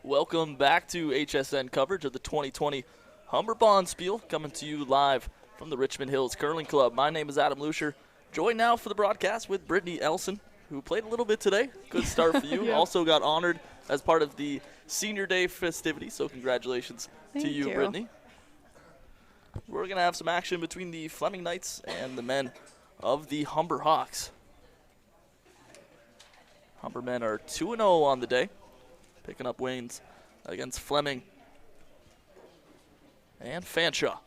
Welcome back to HSN coverage of the 2020 Humber Bonspiel, coming to you live from the Richmond Hills Curling Club. My name is Adam Lucier, joined now for the broadcast with Brittany Elson, who played a little bit today. Good start for you. Yeah. Also got honored as part of the Senior Day festivities, so congratulations to you, Brittany. We're going to have some action between the Fleming Knights and the men of the Humber Hawks. Humber men are 2-0 on the day, picking up wins against Fleming and Fanshawe.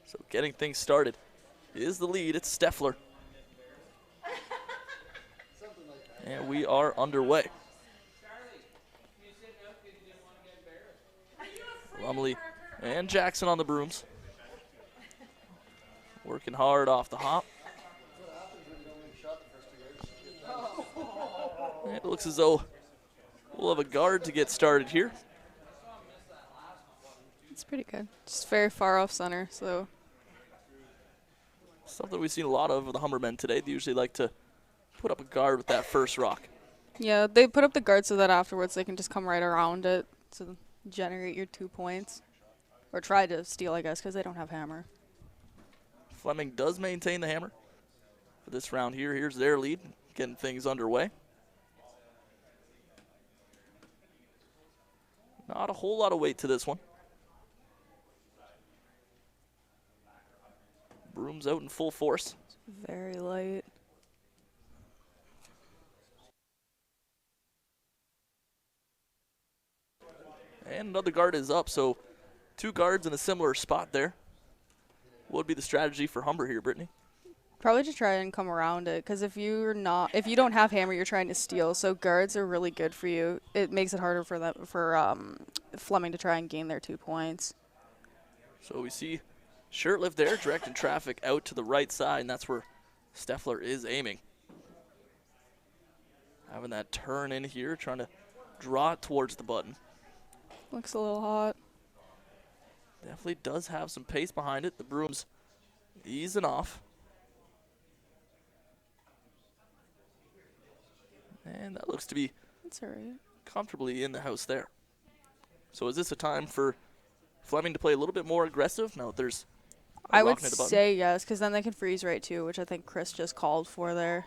So getting things started is the lead. It's Steffler. And we are underway. Lumley and Jackson on the brooms. Working hard off the hop. And it looks as though we'll have a guard to get started here. It's pretty good. Just very far off center, so. Something we've seen a lot of the Humber men today. They usually like to put up a guard with that first rock. Yeah, they put up the guard so that afterwards they can just come right around it to generate your 2 points. Or try to steal, I guess, because they don't have hammer. Fleming does maintain the hammer for this round here. Here's their lead, getting things underway. Not a whole lot of weight to this one. Brooms out in full force. Very light. And another guard is up, so 2 guards in a similar spot there. What would be the strategy for Humber here, Brittany? Probably to try and come around it, because if you don't have hammer, you're trying to steal. So guards are really good for you. It makes it harder for Fleming to try and gain their 2 points. So we see Shirtlift there directing traffic out to the right side, and that's where Steffler is aiming. Having that turn in here, trying to draw it towards the button. Looks a little hot. Definitely does have some pace behind it. The brooms easing off. And that looks to be That's all right. comfortably in the house there. So is this a time for Fleming to play a little bit more aggressive now that there's a I rock would near the button? say yes, because then they can freeze right too, which I think Chris just called for there.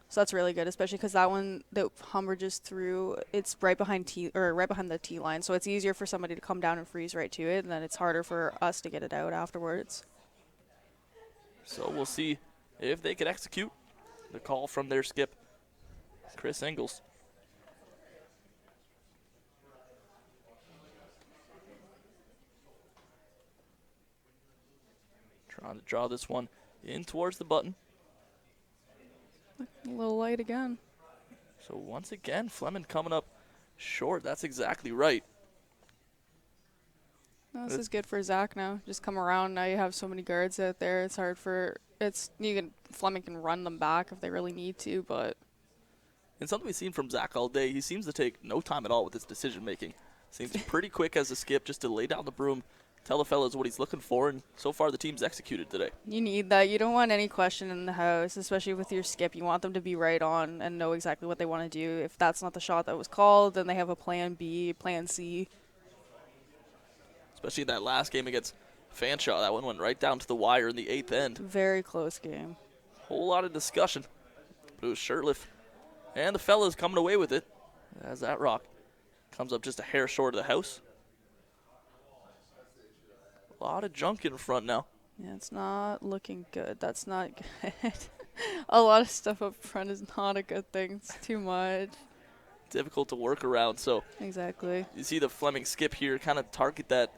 So that's really good, especially because that one that Humber just threw, it's right behind the T line, so it's easier for somebody to come down and freeze right to it, and then it's harder for us to get it out afterwards. So we'll see if they can execute the call from their skip, Chris Engels. Trying to draw this one in towards the button. A little light again. So once again, Fleming coming up short. That's exactly right. No, this is good for Zach now. Just come around. Now you have so many guards out there. It's hard for Fleming can run them back if they really need to, but. And something we've seen from Zach all day, he seems to take no time at all with his decision making. Seems pretty quick as a skip just to lay down the broom, tell the fellas what he's looking for, and so far the team's executed today. You need that. You don't want any question in the house, especially with your skip. You want them to be right on and know exactly what they want to do. If that's not the shot that was called, then they have a plan B, plan C. Especially that last game against Fanshawe. That one went right down to the wire in the 8th end. Very close game. Whole lot of discussion. But it was Shirtlift and the fellas coming away with it as that rock comes up just a hair short of the house. A lot of junk in front now. Yeah, it's not looking good. That's not good. A lot of stuff up front is not a good thing. It's too much. Difficult to work around. So Exactly. you see the Fleming skip here kind of target that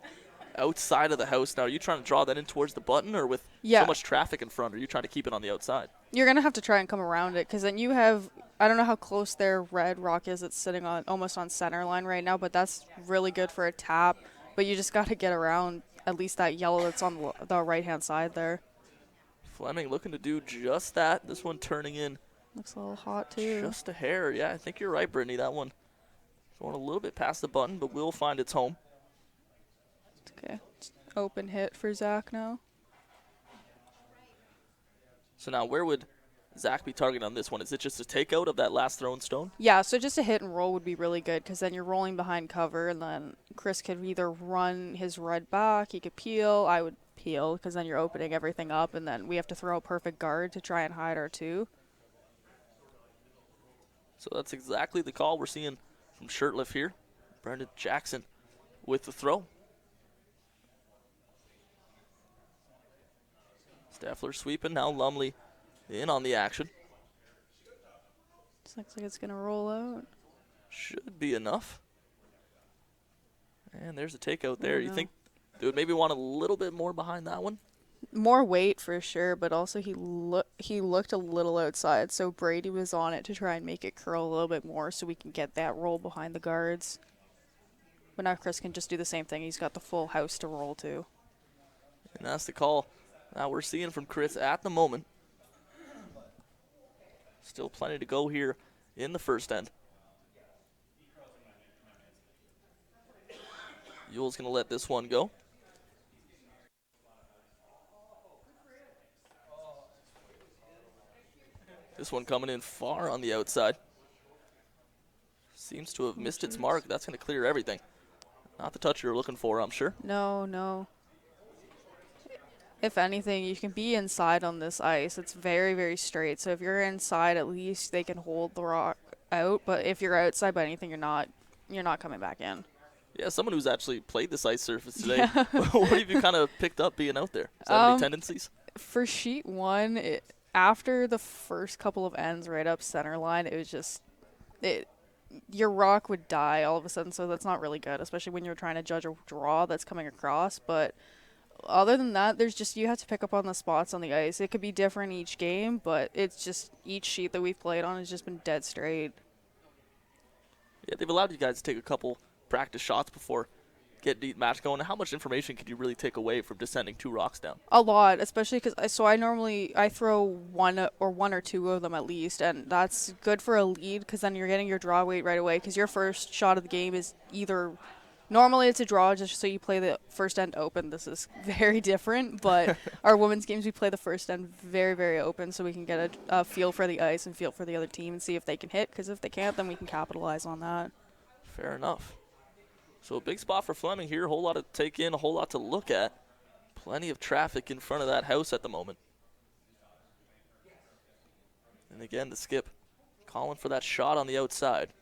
outside of the house. Now, are you trying to draw that in towards the button, or with so much traffic in front, are you trying to keep it on the outside? You're going to have to try and come around it, because then you have, I don't know how close their red rock is. It's sitting on almost on center line right now, but that's really good for a tap. But you just got to get around at least that yellow that's on the right-hand side there. Fleming looking to do just that. This one turning in Looks a little hot, too. just a hair. Yeah, I think you're right, Brittany. That one going a little bit past the button, but will find its home. Okay. Open hit for Zach now. So now where would Zach be targeting on this one? Is it just a takeout of that last thrown stone? Yeah, so just a hit and roll would be really good because then you're rolling behind cover, and then Chris could either run his red back, he could peel. I would peel because then you're opening everything up, and then we have to throw a perfect guard to try and hide our two. So that's exactly the call we're seeing from Shirtliff here. Brendan Jackson with the throw. Steffler sweeping. Now Lumley in on the action. This looks like it's going to roll out. Should be enough. And there's a takeout there. You No. think they would maybe want a little bit more behind that one? More weight for sure, but also he looked a little outside, so Brady was on it to try and make it curl a little bit more so we can get that roll behind the guards. But now Chris can just do the same thing. He's got the full house to roll to. And that's the call now we're seeing from Chris at the moment. Still plenty to go here in the first end. Yule's going to let this one go. This one coming in far on the outside. Seems to have missed its mark. That's going to clear everything. Not the touch you're looking for, I'm sure. No. If anything, you can be inside on this ice. It's very, very straight. So if you're inside, at least they can hold the rock out. But if you're outside by anything, you're not coming back in. Yeah, someone who's actually played this ice surface today. What have you kind of picked up being out there? Is that any tendencies? For sheet one, after the first couple of ends right up center line, it was just your rock would die all of a sudden. So that's not really good, especially when you're trying to judge a draw that's coming across. But other than that, you have to pick up on the spots on the ice. It could be different each game, but it's just each sheet that we've played on has just been dead straight. Yeah, they've allowed you guys to take a couple practice shots before getting the match going. How much information could you really take away from just sending two rocks down? A lot, especially because I throw one or two of them at least, and that's good for a lead because then you're getting your draw weight right away because your first shot of the game is either normally it's a draw just so you play the first end open. This is very different, but our women's games we play the first end very, very open so we can get a feel for the ice and feel for the other team and see if they can hit, because if they can't, then we can capitalize on that. Fair enough. So a big spot for Fleming here. A whole lot to take in, a whole lot to look at. Plenty of traffic in front of that house at the moment. And again, the skip calling for that shot on the outside.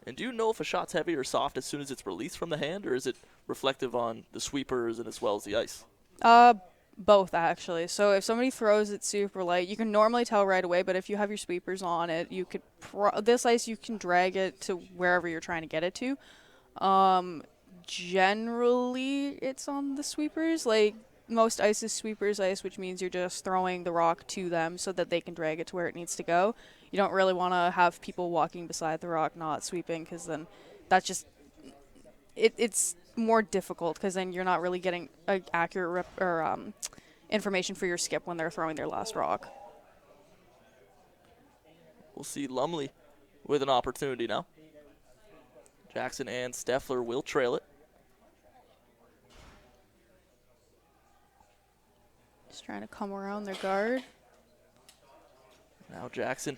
And do you know if a shot's heavy or soft as soon as it's released from the hand, or is it reflective on the sweepers and as well as the ice? Both, actually. So if somebody throws it super light, you can normally tell right away, but if you have your sweepers on it, you could this ice, you can drag it to wherever you're trying to get it to. Generally, it's on the sweepers. Like, most ice is sweepers ice, which means you're just throwing the rock to them so that they can drag it to where it needs to go. You don't really want to have people walking beside the rock not sweeping, because then that's just it's more difficult, because then you're not really getting accurate information for your skip when they're throwing their last rock. We'll see Lumley with an opportunity now. Jackson and Steffler will trail it. Just trying to come around their guard. Now Jackson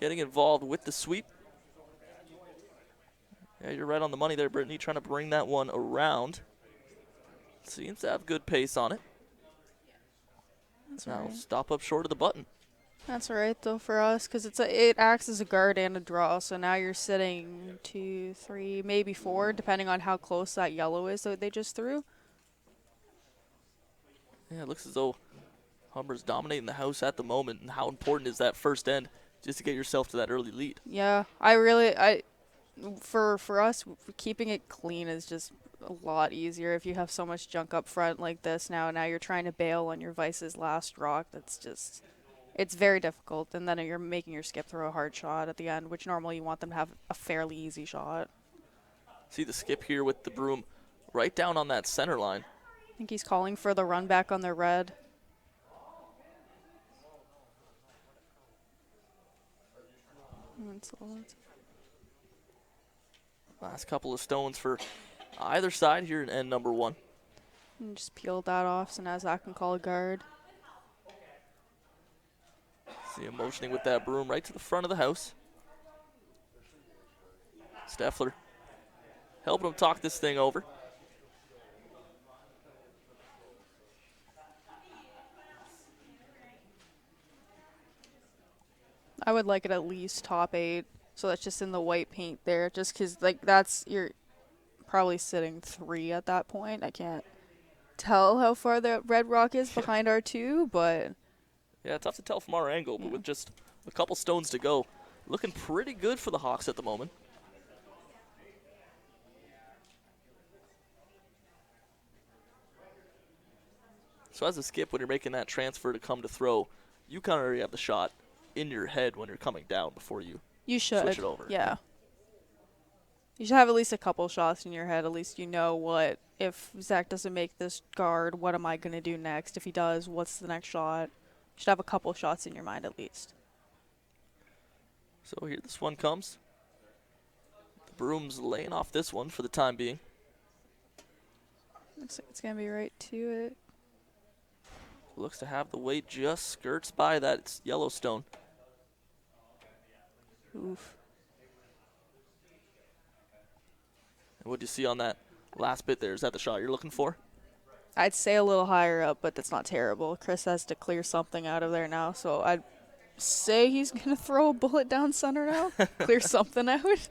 getting involved with the sweep. Yeah, you're right on the money there, Brittany, trying to bring that one around. Seems to have good pace on it. That's Now right. stop up short of the button. That's all right, though, for us, because it acts as a guard and a draw, so now you're sitting 2, 3, maybe 4, depending on how close that yellow is that they just threw. Yeah, it looks as though Humber's dominating the house at the moment, and how important is that first end just to get yourself to that early lead? Yeah, for us, keeping it clean is just a lot easier if you have so much junk up front like this now. Now you're trying to bail on your Vice's last rock. It's very difficult, and then you're making your skip throw a hard shot at the end, which normally you want them to have a fairly easy shot. See the skip here with the broom right down on that center line. I think he's calling for the run back on their red. Last couple of stones for either side here in end number one. And just peel that off so now Zach can call a guard. See him motioning with that broom right to the front of the house. Steffler helping him talk this thing over. I would like it at least top 8. So that's just in the white paint there. Just because, like, that's, you're probably sitting 3 at that point. I can't tell how far the red rock is behind our 2, but... Yeah, tough to tell from our angle, but Yeah. with just a couple stones to go, looking pretty good for the Hawks at the moment. So as a skip, when you're making that transfer to come to throw, you kind of already have the shot in your head when you're coming down before you You should. switch it over. Yeah. You should have at least a couple shots in your head. At least you know what, if Zach doesn't make this guard, what am I going to do next? If he does, what's the next shot? You should have a couple shots in your mind at least. So here this one comes. The broom's laying off this one for the time being. Looks like it's going to be right to it. Looks to have the weight just skirts by that Yellowstone. Oof. And what do you see on that last bit there? Is that the shot you're looking for? I'd say a little higher up, but that's not terrible. Chris has to clear something out of there now, so I'd say he's going to throw a bullet down center now. Clear something out.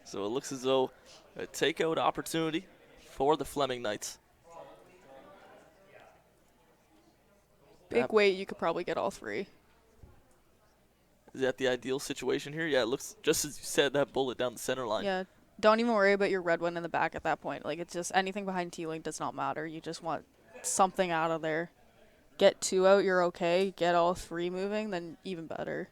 So it looks as though a takeout opportunity for the Fleming Knights. Big weight, you could probably get all 3. Is that the ideal situation here? Yeah, it looks, just as you said, that bullet down the center line. Yeah. Don't even worry about your red one in the back at that point. Like, it's just anything behind T-Link does not matter. You just want something out of there. Get 2 out, you're okay. Get all 3 moving, then even better.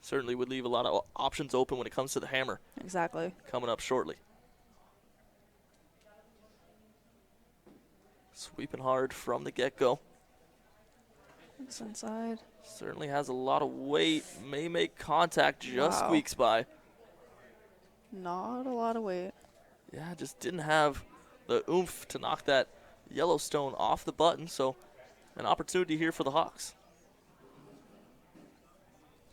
Certainly would leave a lot of options open when it comes to the hammer. Exactly. Coming up shortly. Sweeping hard from the get-go. It's inside. Certainly has a lot of weight. May make contact, just Wow. squeaks by. Not a lot of weight. Yeah, just didn't have the oomph to knock that Yellowstone off the button, so an opportunity here for the Hawks.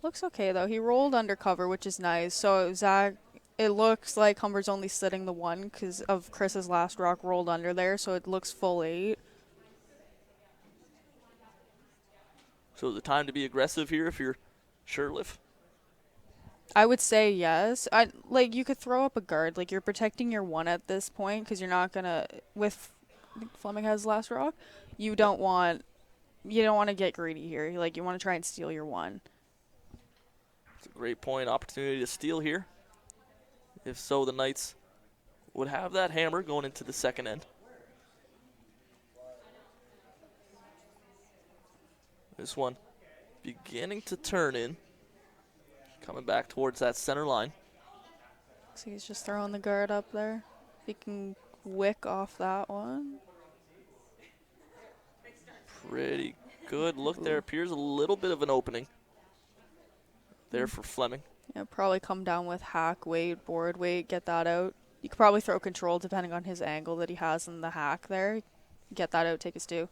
Looks okay, though. He rolled undercover, which is nice. So, Zach, it looks like Humber's only sitting the 1 because of Chris's last rock rolled under there, so it looks full 8. So the time to be aggressive here if you're Shirliffe. I would say yes. You could throw up a guard. Like, you're protecting your 1 at this point because you're not going to, I think Fleming has last rock. You don't want to get greedy here. Like, you want to try and steal your 1. It's a great point. Opportunity to steal here. If so, the Knights would have that hammer going into the second end. This one beginning to turn in. Coming back towards that center line. So he's just throwing the guard up there. He can wick off that one. Pretty good look there. Appears a little bit of an opening there for Fleming. Yeah, probably come down with hack weight, board weight, get that out. You could probably throw control depending on his angle that he has in the hack there. Get that out, take his 2.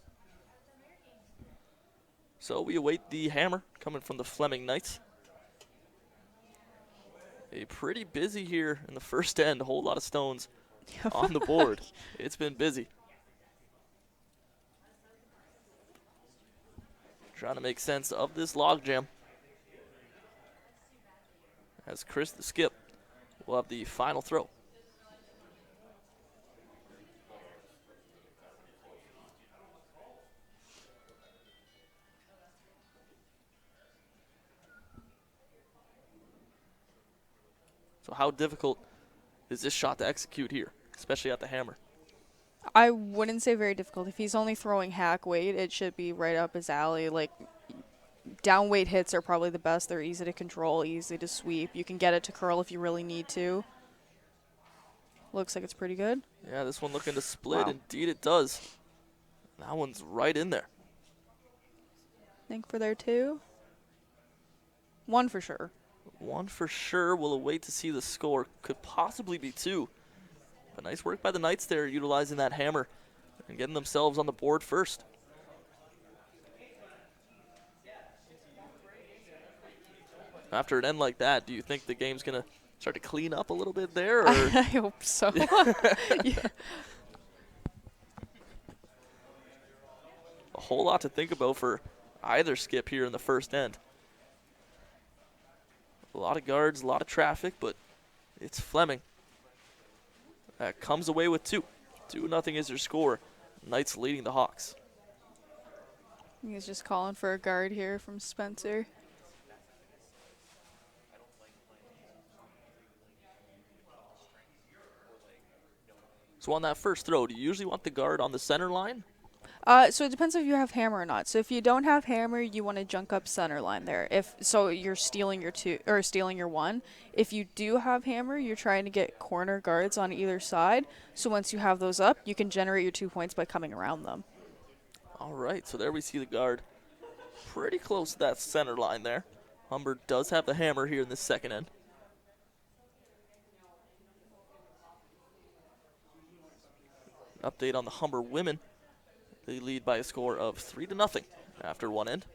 So we await the hammer coming from the Fleming Knights. A pretty busy here in the first end. A whole lot of stones on the board. It's been busy. Trying to make sense of this logjam. As Chris the skip will have the final throw. So how difficult is this shot to execute here, especially at the hammer? I wouldn't say very difficult. If he's only throwing hack weight, it should be right up his alley. Like, down weight hits are probably the best. They're easy to control, easy to sweep. You can get it to curl if you really need to. Looks like it's pretty good. Yeah, this one looking to split. Wow. Indeed it does. That one's right in there. Think for there 2. 1 for sure. 1 for sure. We'll await to see the score. Could possibly be 2. But nice work by the Knights there, utilizing that hammer and getting themselves on the board first. After an end like that, do you think the game's going to start to clean up a little bit there? Or? I hope so. Yeah. A whole lot to think about for either skip here in the first end. A lot of guards, a lot of traffic, but it's Fleming that comes away with 2. 2-0 is their score. Knights leading the Hawks. He's just calling for a guard here from Spencer. So on that first throw, do you usually want the guard on the center line? So it depends if you have hammer or not. So if you don't have hammer, you want to junk up center line there. If so, you're stealing your 2 or stealing your 1. If you do have hammer, you're trying to get corner guards on either side. So once you have those up, you can generate your 2 points by coming around them. All right, so there we see the guard pretty close to that center line there. Humber does have the hammer here in the second end. Update on the Humber women. They lead by a score of 3-0 after one end.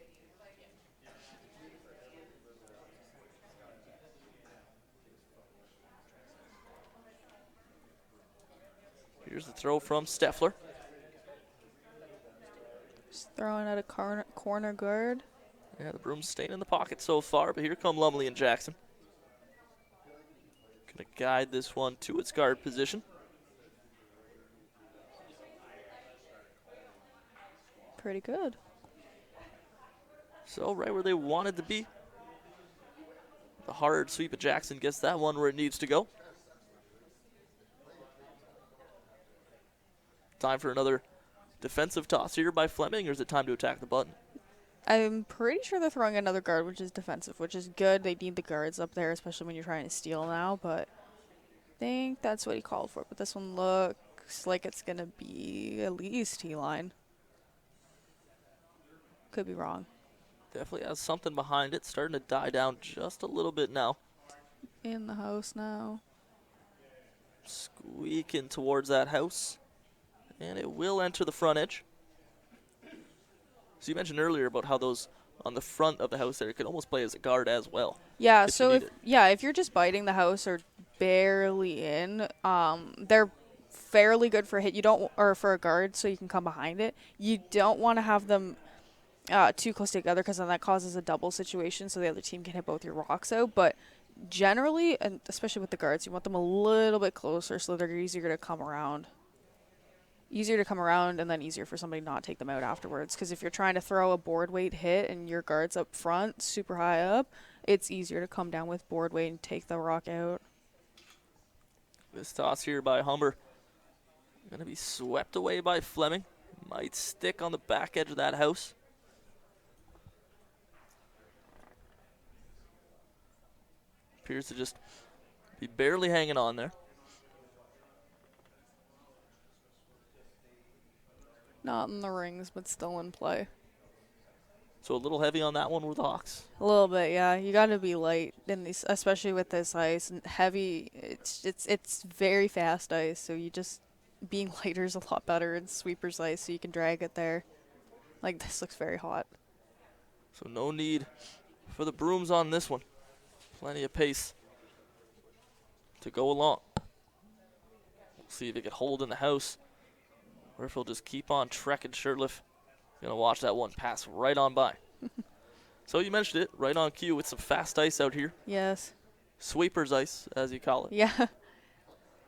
Here's the throw from Steffler. Just throwing at a corner guard. Yeah, the broom's staying in the pocket so far, but here come Lumley and Jackson. Gonna guide this one to its guard position. Pretty good. So right where they wanted to be. The hard sweep of Jackson gets that one where it needs to go. Time for another defensive toss here by Fleming, or is it time to attack the button? I'm pretty sure they're throwing another guard, which is defensive, which is good. They need the guards up there, especially when you're trying to steal now, but I think that's what he called for. But this one looks like it's going to be at least T-line. Could be wrong. Definitely has something behind it, starting to die down just a little bit now. In the house now. Squeaking towards that house, and it will enter the front edge. So you mentioned earlier about how those on the front of the house there could almost play as a guard as well. Yeah, so if you're just biting the house or barely in, they're fairly good for a hit. You don't, or for a guard, so you can come behind it. You don't want to have them too close together, because then that causes a double situation, so the other team can hit both your rocks out. But generally, and especially with the guards, you want them a little bit closer so they're easier to come around. Easier to come around, and then easier for somebody not to take them out afterwards. Because if you're trying to throw a board weight hit and your guard's up front, super high up, it's easier to come down with board weight and take the rock out. This toss here by Humber going to be swept away by Fleming. Might stick on the back edge of that house. Appears to just be barely hanging on there. Not in the rings, but still in play. So a little heavy on that one with the Hawks. A little bit, yeah. You got to be light in these, especially with this ice. And heavy, it's very fast ice, so you just being lighter is a lot better in sweeper's ice, so you can drag it there. Like, this looks very hot. So no need for the brooms on this one. Plenty of pace to go along. We'll see if it can hold in the house, or if he'll just keep on trekking. Shirtliff gonna watch that one pass right on by. So you mentioned it, right on cue with some fast ice out here. Yes. Sweeper's ice, as you call it. Yeah.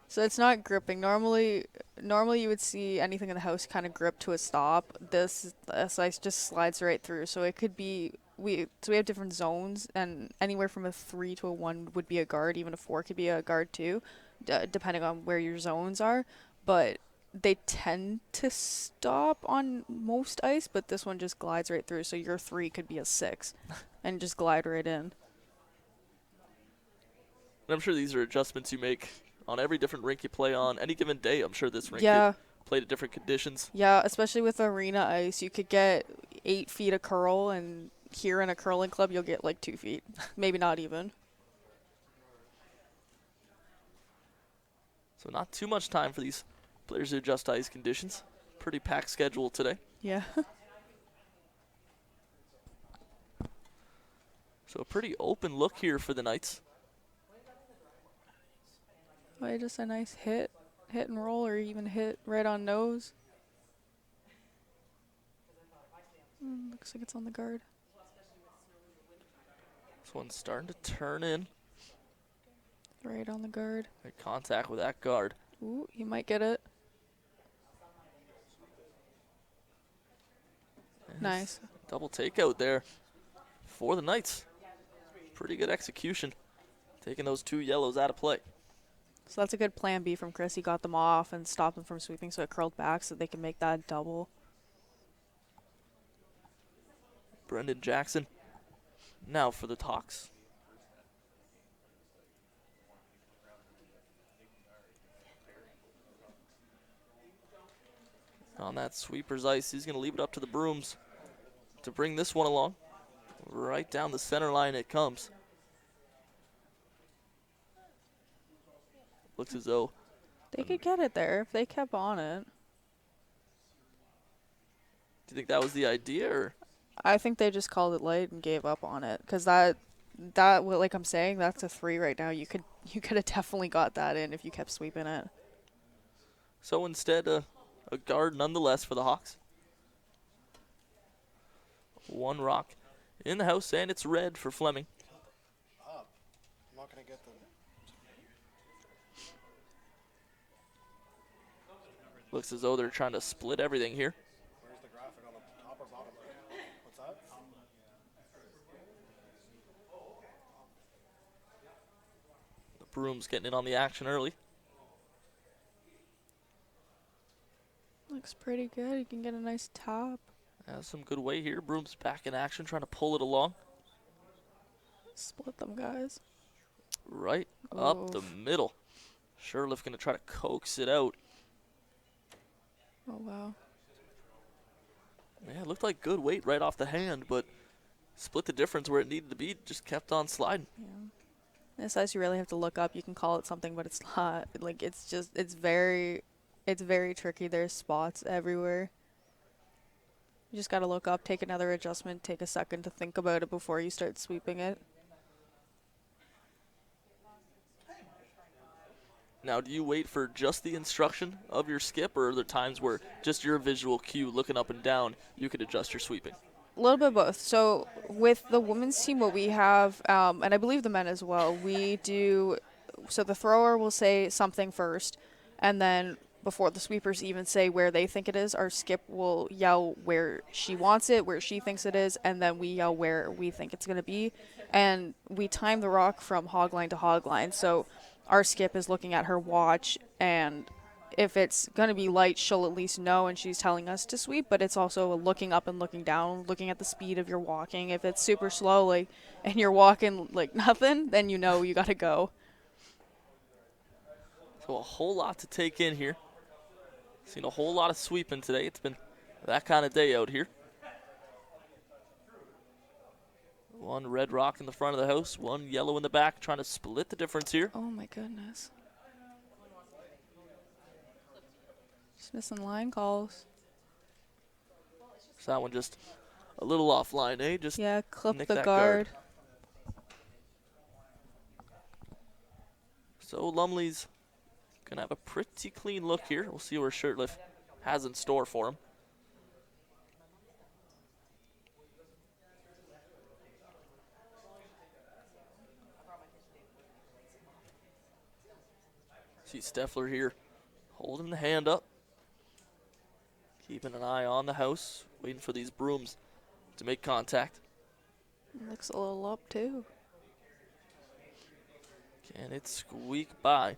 So it's not gripping. Normally you would see anything in the house kind of grip to a stop. This ice just slides right through. So it could be, we have different zones, and anywhere from a 3 to a 1 would be a guard. Even a 4 could be a guard too, depending on where your zones are. But they tend to stop on most ice, but this one just glides right through. So your 3 could be a 6 and just glide right in. And I'm sure these are adjustments you make on every different rink you play on any given day. I'm sure this rink could play to different conditions. Yeah, especially with arena ice. You could get 8 feet of curl, and here in a curling club, you'll get like 2 feet. Maybe not even. So not too much time for these players to adjust to ice conditions. Pretty packed schedule today. Yeah. So a pretty open look here for the Knights. Just a nice hit and roll, or even hit right on nose. Looks like it's on the guard. This one's starting to turn in. Right on the guard. Make contact with that guard. Ooh, he might get it. And Nice. Double takeout there for the Knights. Pretty good execution. Taking those 2 yellows out of play. So that's a good plan B from Chris. He got them off and stopped them from sweeping, so it curled back so they can make that double. Brendan Jackson now for the Hawks. On that sweeper's ice, he's going to leave it up to the Brooms to bring this one along. Right down the center line it comes. Looks as though They could get it there if they kept on it. Do you think that was the idea, or? I think they just called it late and gave up on it, because like I'm saying, that's a 3 right now. You could have definitely got that in if you kept sweeping it. So instead, a guard nonetheless for the Hawks. 1 rock in the house, and it's red for Fleming. I'm not going to get them. Looks as though they're trying to split everything here. Where's the graphic on the top or bottom? What's that? The Brooms getting in on the action early. Looks pretty good. You can get a nice top. Some good way here. Brooms back in action, trying to pull it along. Split them, guys. Right up the middle. Sherliff going to try to coax it out. Oh, wow. Yeah, it looked like good weight right off the hand, but split the difference where it needed to be. Just kept on sliding. Yeah. This ice you really have to look up. You can call it something, but it's not. Like, it's very tricky. There's spots everywhere. You just got to look up, take another adjustment, take a second to think about it before you start sweeping it. Now, do you wait for just the instruction of your skip, or are there times where just your visual cue looking up and down, you could adjust your sweeping? A little bit of both. So with the women's team, what we have, and I believe the men as well, we do, so the thrower will say something first, and then before the sweepers even say where they think it is, our skip will yell where she wants it, where she thinks it is, and then we yell where we think it's going to be. And we time the rock from hog line to hog line. So our skip is looking at her watch, and if it's going to be light, she'll at least know, and she's telling us to sweep, but it's also looking up and looking down, looking at the speed of your walking. If it's super slow, like, and you're walking like nothing, then you know you got to go. So a whole lot to take in here. Seen a whole lot of sweeping today. It's been that kind of day out here. 1 red rock in the front of the house, 1 yellow in the back, trying to split the difference here. Oh my goodness. Just missing line calls. So that one just a little offline, eh? Just Yeah, clip nick the that guard. So Lumley's going to have a pretty clean look here. We'll see where Shirtliff has in store for him. See Steffler here holding the hand up. Keeping an eye on the house, waiting for these Brooms to make contact. Looks a little up too. Can it squeak by?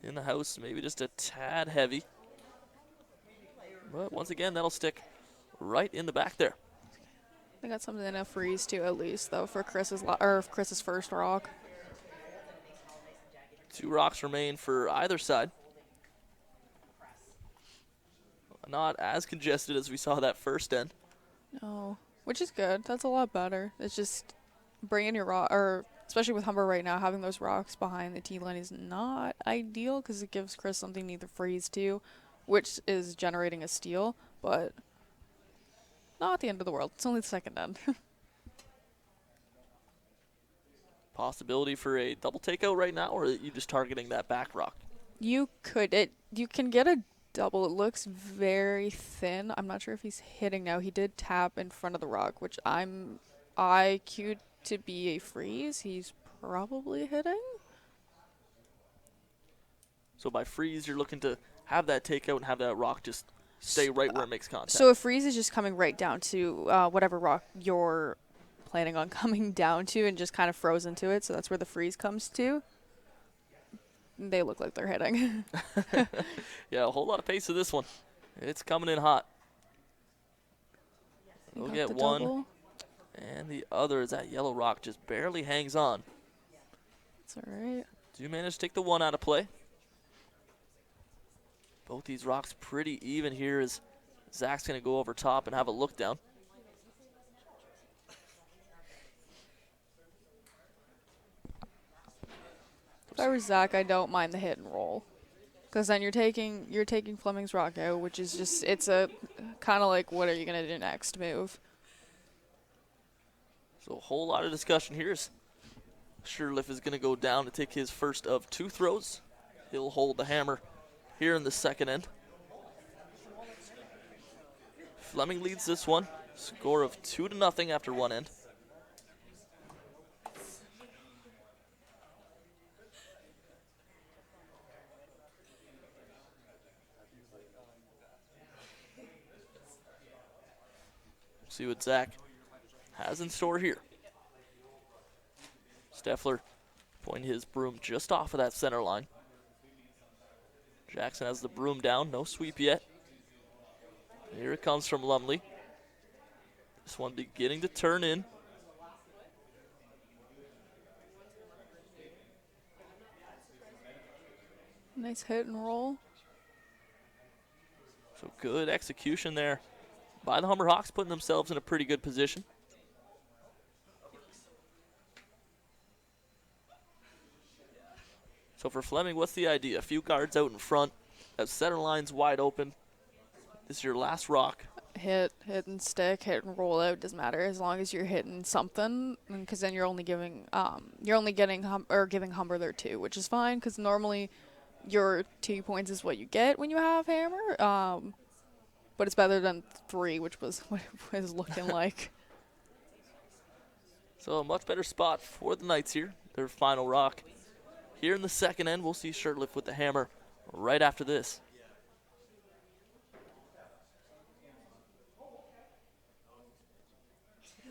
In the house, maybe just a tad heavy. But once again, that'll stick right in the back there. They got something in a freeze too, at least though, for Chris's Chris's first rock. 2 rocks remain for either side. Not as congested as we saw that first end. No, which is good. That's a lot better. It's just bringing your rock, or especially with Humber right now, having those rocks behind the tee line is not ideal because it gives Chris something to either freeze to, which is generating a steal, but not the end of the world. It's only the second end. Possibility for a double takeout right now, or are you just targeting that back rock? You can get a double. It looks very thin. I'm not sure if he's hitting now. He did tap in front of the rock, which I queued to be a freeze. He's probably hitting. So by freeze, you're looking to have that takeout and have that rock just stay right where it makes contact. So a freeze is just coming right down to whatever rock you're planning on coming down to and just kind of frozen to it. So that's where the freeze comes to. They look like they're hitting. Yeah, a whole lot of pace to this one. It's coming in hot. We'll get one. Double. And the other is that yellow rock just barely hangs on. It's all right. Do you manage to take the one out of play? Both these rocks pretty even here as Zach's going to go over top and have a look down. If I were Zach, I don't mind the hit and roll. Because then you're taking Fleming's rock out, which is just, it's a kind of like, what are you going to do next move? So a whole lot of discussion here. Sherliff is going to go down to take his first of two throws. He'll hold the hammer here in the second end. Fleming leads this one. Score of 2-0 after one end. See what Zach has in store here. Steffler pointing his broom just off of that center line. Jackson has the broom down, no sweep yet. Here it comes from Lumley. This one beginning to turn in. Nice hit and roll. So good execution there by the Humber Hawks, putting themselves in a pretty good position. So for Fleming, what's the idea? A few guards out in front, that center line's wide open. This is your last rock. Hit and stick, hit and roll out, doesn't matter as long as you're hitting something, because then you're only giving giving Humber their 2, which is fine because normally your 2 points is what you get when you have hammer. But it's better than 3, which was what it was looking like. So a much better spot for the Knights here. Their final rock. Here in the second end, we'll see Shirtliff with the hammer right after this.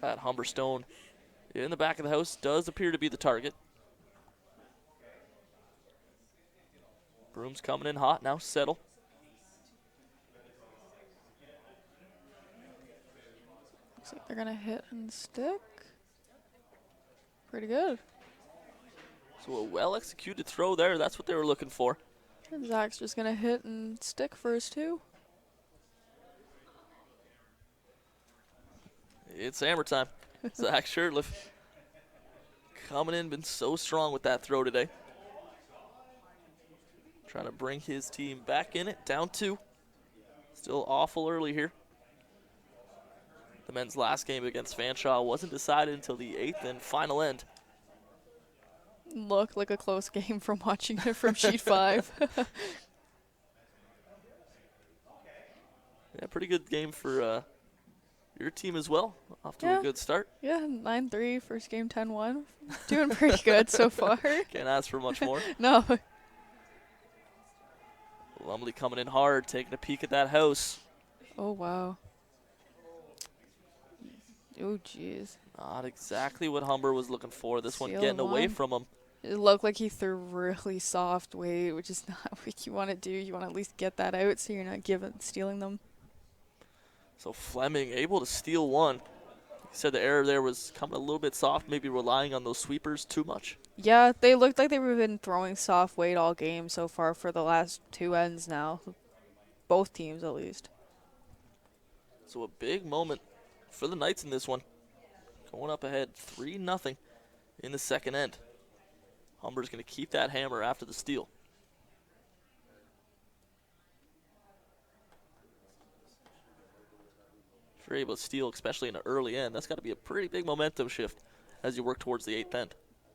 That Humberstone in the back of the house does appear to be the target. Broom's coming in hot, now settle. Looks like they're going to hit and stick. Pretty good. So a well-executed throw there. That's what they were looking for. And Zach's just going to hit and stick for his 2. It's hammer time. Zach Shirtliff coming in, been so strong with that throw today. Trying to bring his team back in it, down 2. Still awful early here. The men's last game against Fanshawe wasn't decided until the 8th and final end. Looked like a close game from watching it from sheet 5. Yeah, pretty good game for your team as well. Off to a good start. Yeah, 9-3, first game 10-1. Doing pretty good so far. Can't ask for much more. No. Lumley coming in hard, taking a peek at that house. Oh, wow. Oh, jeez. Not exactly what Humber was looking for. This one Steal getting away one. from him. It looked like he threw really soft weight, which is not what you want to do. You want to at least get that out so you're not stealing them. So Fleming able to steal one. He said the error there was coming a little bit soft, maybe relying on those sweepers too much. Yeah, they looked like they've been throwing soft weight all game so far for the last 2 ends now. Both teams, at least. So a big moment for the Knights in this one. Going up ahead 3-0 in the second end. Humber's going to keep that hammer after the steal. If you're able to steal, especially in the early end, that's got to be a pretty big momentum shift as you work towards the 8th end.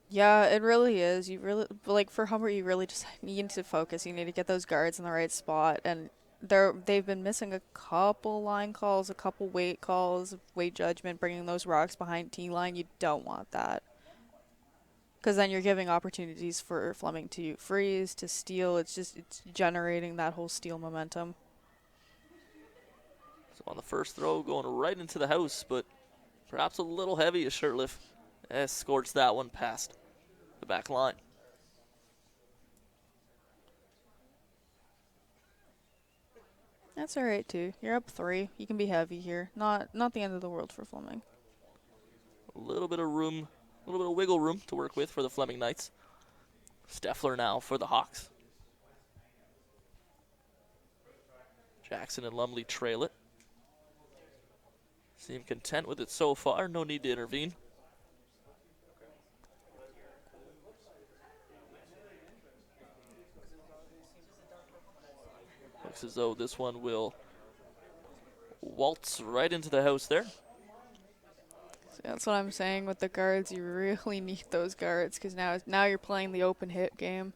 Yeah, it really is. You really, like for Humber, you really just need to focus. You need to get those guards in the right spot, and they've been missing a couple line calls, a couple weight calls, weight judgment, bringing those rocks behind T line. You don't want that, because then you're giving opportunities for Fleming to freeze, to steal. It's generating that whole steal momentum. So on the first throw, going right into the house, but perhaps a little heavy as Shirtliff escorts that one past the back line. That's all right too. You're up 3. You can be heavy here. Not the end of the world for Fleming. A little bit of room, a little bit of wiggle room to work with for the Fleming Knights. Steffler now for the Hawks. Jackson and Lumley trail it. Seem content with it so far. No need to intervene. Looks as though this one will waltz right into the house there. So that's what I'm saying with the guards. You really need those guards, because now you're playing the open hit game.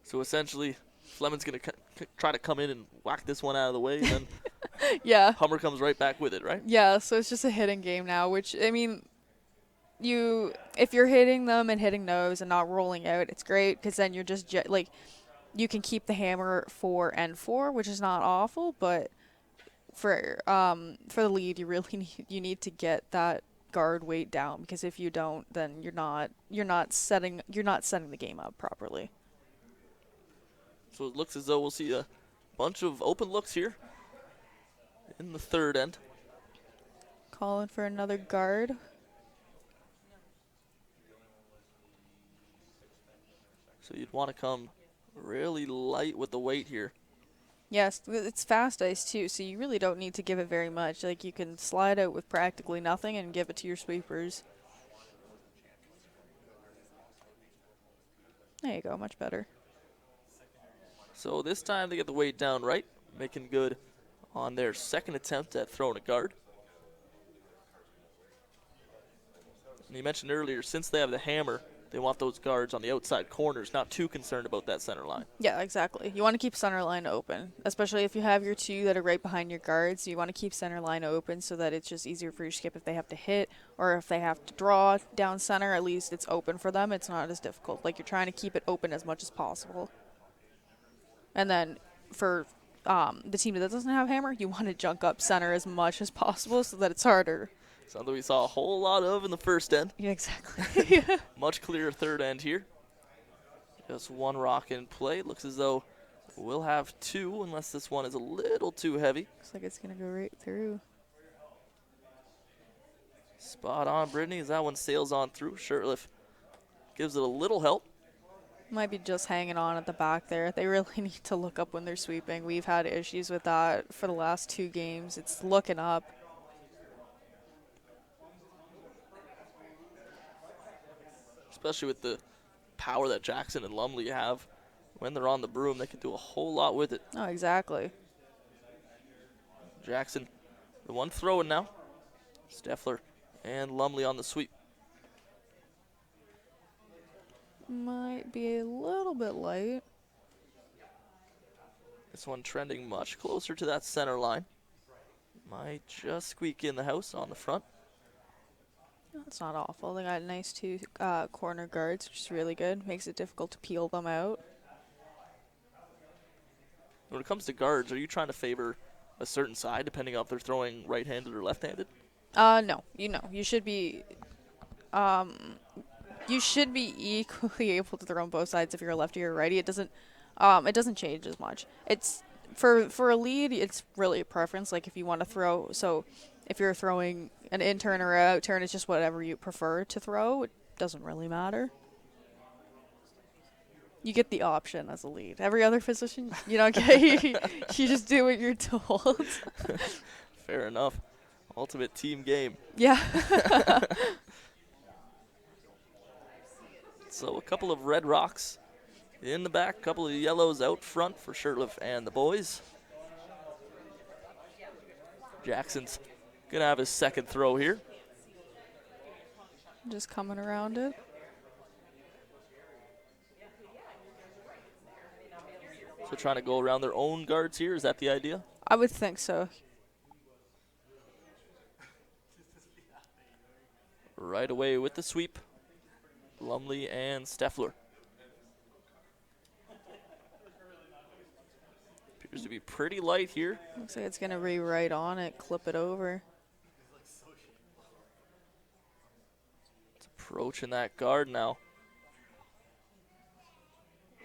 So essentially, Fleming's going to try to come in and whack this one out of the way, and then Yeah. Humber comes right back with it, right? Yeah, so it's just a hitting game now, which, I mean, if you're hitting them and hitting those and not rolling out, it's great, because then you're just, you can keep the hammer 4 and 4, which is not awful, but for the lead, you really need to get that guard weight down, because if you don't, then you're not setting the game up properly. So it looks as though we'll see a bunch of open looks here in the third end. Calling for another guard. So you'd want to come really light with the weight here. Yes, it's fast ice too, so you really don't need to give it very much. Like, you can slide out with practically nothing and give it to your sweepers. There you go, much better. So this time they get the weight down right, making good on their second attempt at throwing a guard. And you mentioned earlier, since they have the hammer, they want those guards on the outside corners, not too concerned about that center line. Yeah, exactly. You want to keep center line open, especially if you have your 2 that are right behind your guards. You want to keep center line open so that it's just easier for your skip if they have to hit or if they have to draw down center. At least it's open for them. It's not as difficult. Like, you're trying to keep it open as much as possible. And then for the team that doesn't have hammer, you want to junk up center as much as possible so that it's harder. Something we saw a whole lot of in the first end. Yeah, exactly. Much clearer third end here. Just one rock in play. Looks as though we'll have 2 unless this one is a little too heavy. Looks like it's going to go right through. Spot on, Brittany, as that one sails on through. Shirtliff gives it a little help. Might be just hanging on at the back there. They really need to look up when they're sweeping. We've had issues with that for the last 2 games. It's looking up. Especially with the power that Jackson and Lumley have. When they're on the broom, they can do a whole lot with it. Oh, exactly. Jackson, the one throwing now. Steffler and Lumley on the sweep. Might be a little bit light. This one trending much closer to that center line. Might just squeak in the house on the front. That's not awful. They got nice 2 corner guards, which is really good. Makes it difficult to peel them out. When it comes to guards, are you trying to favor a certain side depending on if they're throwing right-handed or left-handed? No. You should be equally able to throw on both sides if you're a lefty or a righty. It doesn't change as much. It's for a lead, it's really a preference. Like, if you want to throw, so if you're throwing an in turn or out turn, it's just whatever you prefer to throw. It doesn't really matter. You get the option as a lead. Every other position, you don't get. You just do what you're told. Fair enough. Ultimate team game. Yeah. So a couple of red rocks in the back, a couple of yellows out front for Shirtliff and the boys. Jackson's going to have his second throw here. Just coming around it. So trying to go around their own guards here. Is that the idea? I would think so. Right away with the sweep. Lumley and Steffler. Appears to be pretty light here. Looks like it's going to be right on it, clip it over. It's approaching that guard now.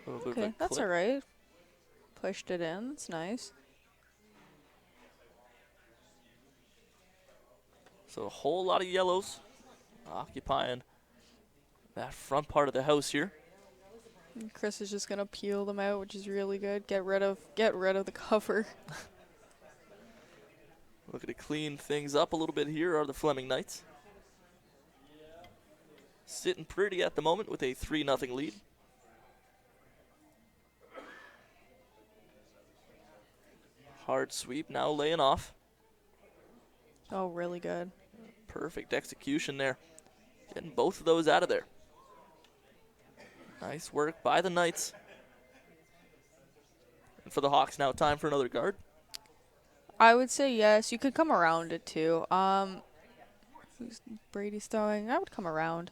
A little bit of Okay, a that's clip. all right. Pushed it in. It's nice. So a whole lot of yellows occupying that front part of the house here. And Chris is just going to peel them out, which is really good. Get rid of the cover. Looking to clean things up a little bit here are the Fleming Knights. Sitting pretty at the moment with a 3-0 lead. Hard sweep now laying off. Oh, really good. Perfect execution there. Getting both of those out of there. Nice work by the Knights. And for the Hawks now, time for another guard. I would say yes. You could come around it too. Who's Brady's throwing? I would come around.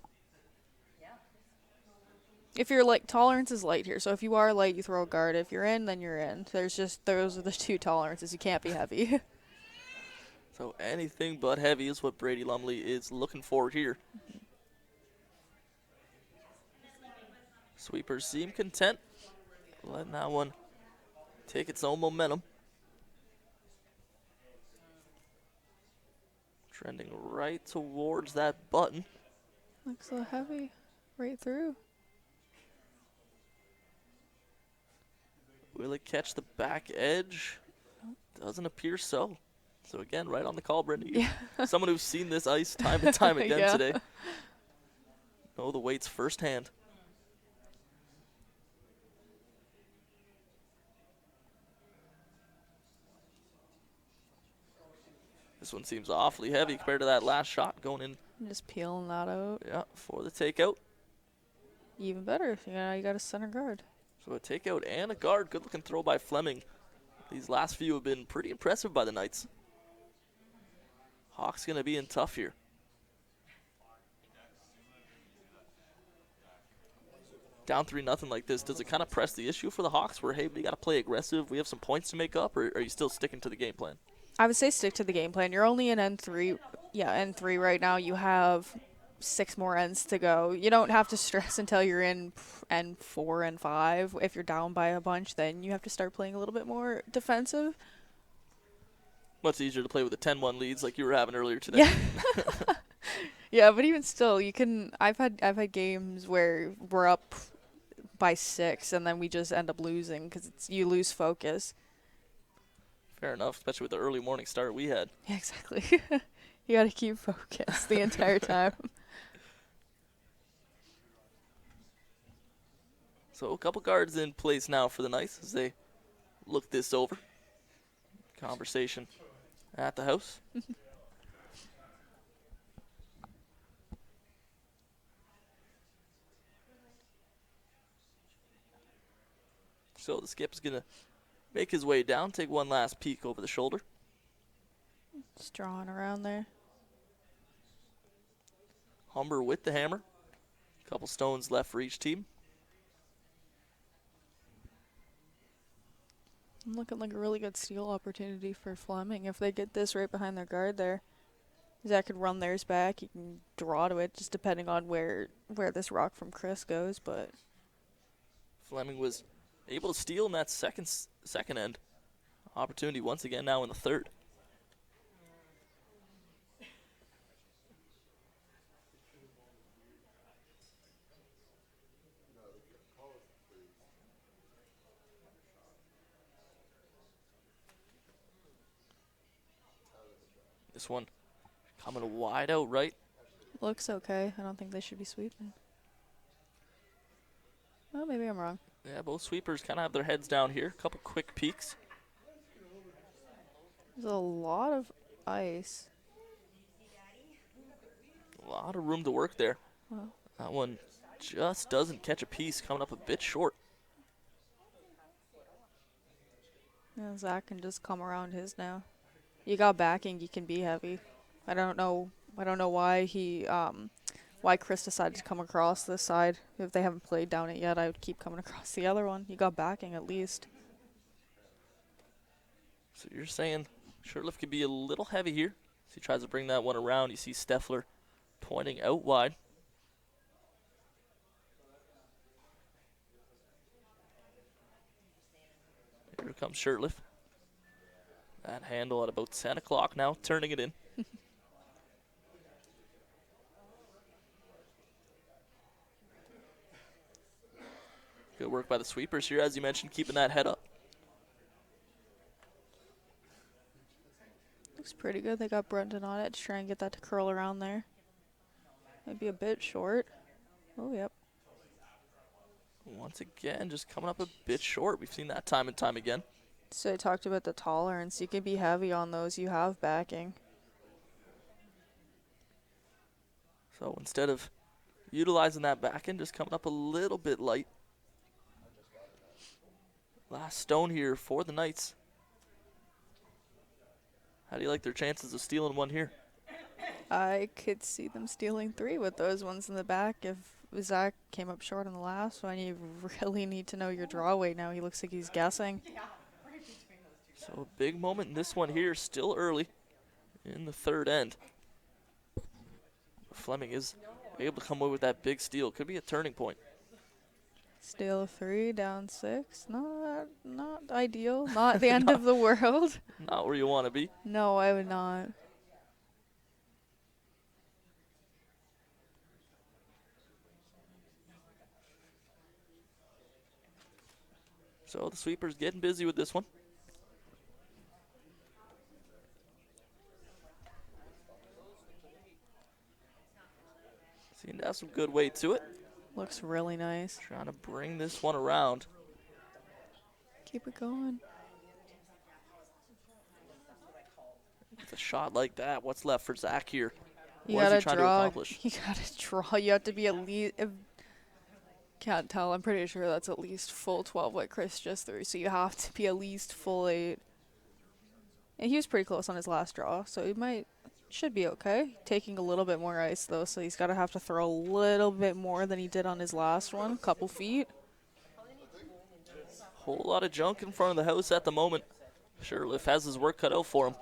If you're like, tolerance is light here. So if you are light, you throw a guard. If you're in, then you're in. Those are the two tolerances. You can't be heavy. So anything but heavy is what Brady Lumley is looking for here. Sweepers seem content. Letting that one take its own momentum. Trending right towards that button. Looks so heavy. Right through. Will it catch the back edge? Doesn't appear so. So again, right on the call, Brenda. You, someone who's seen this ice time and time again Yeah. today. Know the weights firsthand. This one seems awfully heavy compared to that last shot going in, Just peeling that out. yeah, for the takeout. Even better. You got a center guard. So a takeout and a guard. Good looking throw by Fleming. These last few have been pretty impressive by the Knights. Hawks going to be in tough here. Down 3-0 like this, does it kind of press the issue for the Hawks where, hey, we got to play aggressive, we have some points to make up, or are you still sticking to the game plan? I would say stick to the game plan. You're only in N3. Yeah, N3 right now. You have 6 more ends to go. You don't have to stress until you're in N4 and 5. If you're down by a bunch, then you have to start playing a little bit more defensive. Much easier to play with the 10-1 leads like you were having earlier today. Yeah. Yeah, but even still, you can. I've had games where we're up by 6 and then we just end up losing because you lose focus. Fair enough, especially with the early morning start we had. Yeah, exactly. You got to keep focused the entire time. So a couple guards in place now for the Knights as they look this over. Conversation at the house. So the skip's going to make his way down, take one last peek over the shoulder. Just drawing around there. Humber with the hammer. Couple stones left for each team. Looking like a really good steal opportunity for Fleming. If they get this right behind their guard there, Zach could run theirs back. He can draw to it, just depending on where this rock from Chris goes. But Fleming was able to steal in that second end. Opportunity once again now in the third. This one Coming wide out right. Looks okay. I don't think they should be sweeping. Well, maybe I'm wrong. Yeah, both sweepers kind of have their heads down here. A couple quick peeks. There's a lot of ice. A lot of room to work there. Wow. That one just doesn't catch a piece, coming up a bit short. Yeah, Zach can just come around his now. You got backing, you can be heavy. I don't know why Chris decided to come across this side. If they haven't played down it yet, I would keep coming across the other one. You got backing at least. So you're saying Shirtliff could be a little heavy here. So he tries to bring that one around. You see Steffler pointing out wide. Here comes Shirtliff. That handle at about 10 o'clock now, turning it in. Good work by the sweepers here, as you mentioned, keeping that head up. Looks pretty good. They got Brendan on it to try and get that to curl around there. Might be a bit short. Oh, yep. Once again, just coming up a bit short. We've seen that time and time again. So I talked about the tolerance. You can be heavy on those. You have backing. So instead of utilizing that back end, just coming up a little bit light. Last stone here for the Knights. How do you like their chances of stealing one here? I could see them stealing 3 with those ones in the back if Zach came up short on the last one. You really need to know your draw weight now. He looks like he's guessing. So a big moment in this one here, still early in the third end. Fleming is able to come away with that big steal. Could be a turning point. Steal 3, down 6. Not ideal. Not the end of the world. Not where you want to be. No, I would not. So the sweeper's getting busy with this one. Seemed to have some good weight to it. Looks really nice. Trying to bring this one around. Keep it going. With a shot like that, what's left for Zach here? You What is he gotta trying to draw. accomplish? You gotta draw. You have to be at least. Can't tell. I'm pretty sure that's at least full 12 like Chris just threw. So you have to be at least full 8. And he was pretty close on his last draw, so he should be okay. Taking a little bit more ice though, so he's gotta have to throw a little bit more than he did on his last one. Couple feet. Whole lot of junk in front of the house at the moment. Shirtliff has his work cut out for him.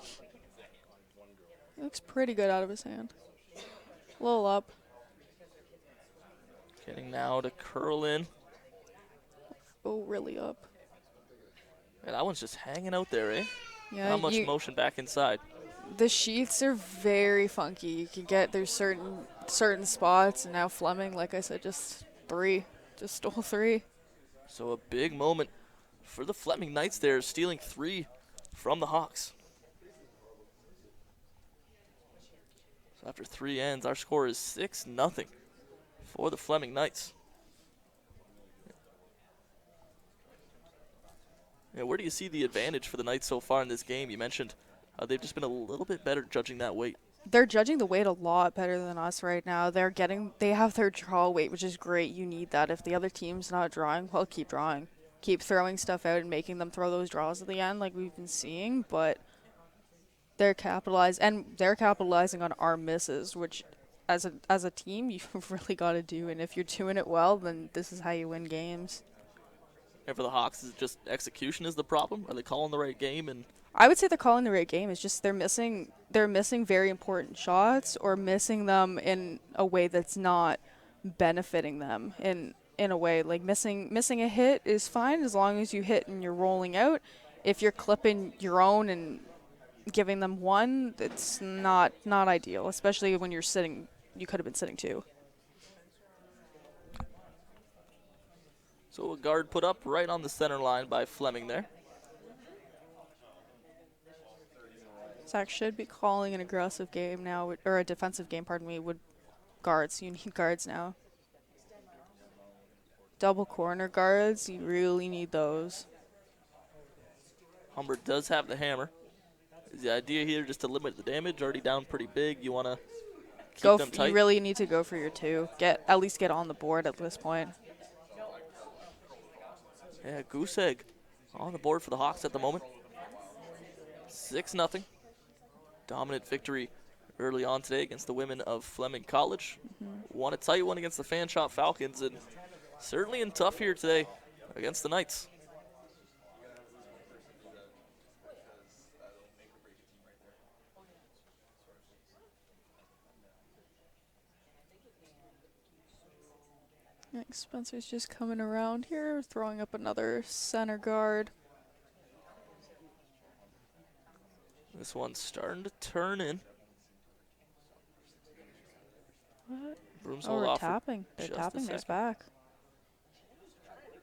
Looks pretty good out of his hand. A little up. Getting now to curl in. Oh, really up. Yeah, that one's just hanging out there, eh? Yeah, Not much motion back inside. the sheaths are very funky. You can get there's certain spots, and now Fleming, like I said, just stole 3. So a big moment for the Fleming Knights there, stealing 3 from the Hawks. So after 3 ends, our score is 6-0 for the Fleming Knights. Yeah, where do you see the advantage for the Knights so far in this game? You mentioned they've just been a little bit better judging that weight. They're judging the weight a lot better than us right now. They have their draw weight, which is great. You need that. If the other team's not drawing, well, keep drawing. Keep throwing stuff out and making them throw those draws at the end like we've been seeing, but they're capitalizing on our misses, which as a team you've really got to do, and if you're doing it well, then this is how you win games. And for the Hawks, is it just execution is the problem? Are they calling the right game? And I would say they're calling the right game. It's just they're missing very important shots, or missing them in a way that's not benefiting them in a way. Like missing a hit is fine as long as you hit and you're rolling out. If you're clipping your own and giving them 1, it's not ideal, especially when you're sitting. You could have been sitting 2. so a guard put up right on the center line by Fleming there. Zach should be calling an aggressive game now, or a defensive game, pardon me, with guards. You need guards now. Double corner guards, you really need those. Humber does have the hammer. Is the idea here just to limit the damage? Already down pretty big. You want to keep them tight? You really need to go for your 2. At least get on the board at this point. Yeah, goose egg on the board for the Hawks at the moment. 6-0. Dominant victory early on today against the women of Fleming College. Won a tight one against the Fan Shop Falcons, and certainly in tough here today against the Knights. Spencer's just coming around here, throwing up another center guard. This one's starting to turn in. What? Brooms Oh, hold they're off for tapping. They're just a tapping theirs sec. back.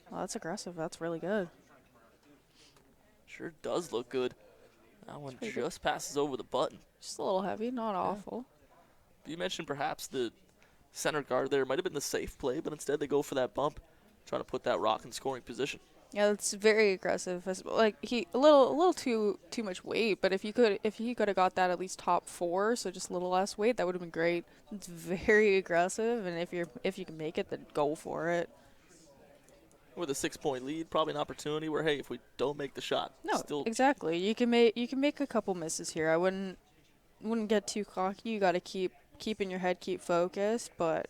Well, that's aggressive. That's really good. Sure does look good. That one pretty good. just passes over the button. Just a little heavy, not awful. You mentioned perhaps the center guard there might have been the safe play, but instead they go for that bump, trying to put that rock in scoring position. Yeah, that's very aggressive. Like he a little too much weight, but if he could have got that at least top 4, so just a little less weight, that would have been great. It's very aggressive, and if you can make it, then go for it. With a 6-point lead, probably an opportunity where, hey, if we don't make the shot, No, still exactly. You can make a couple misses here. I wouldn't get too cocky. You got to keep in your head, keep focused, but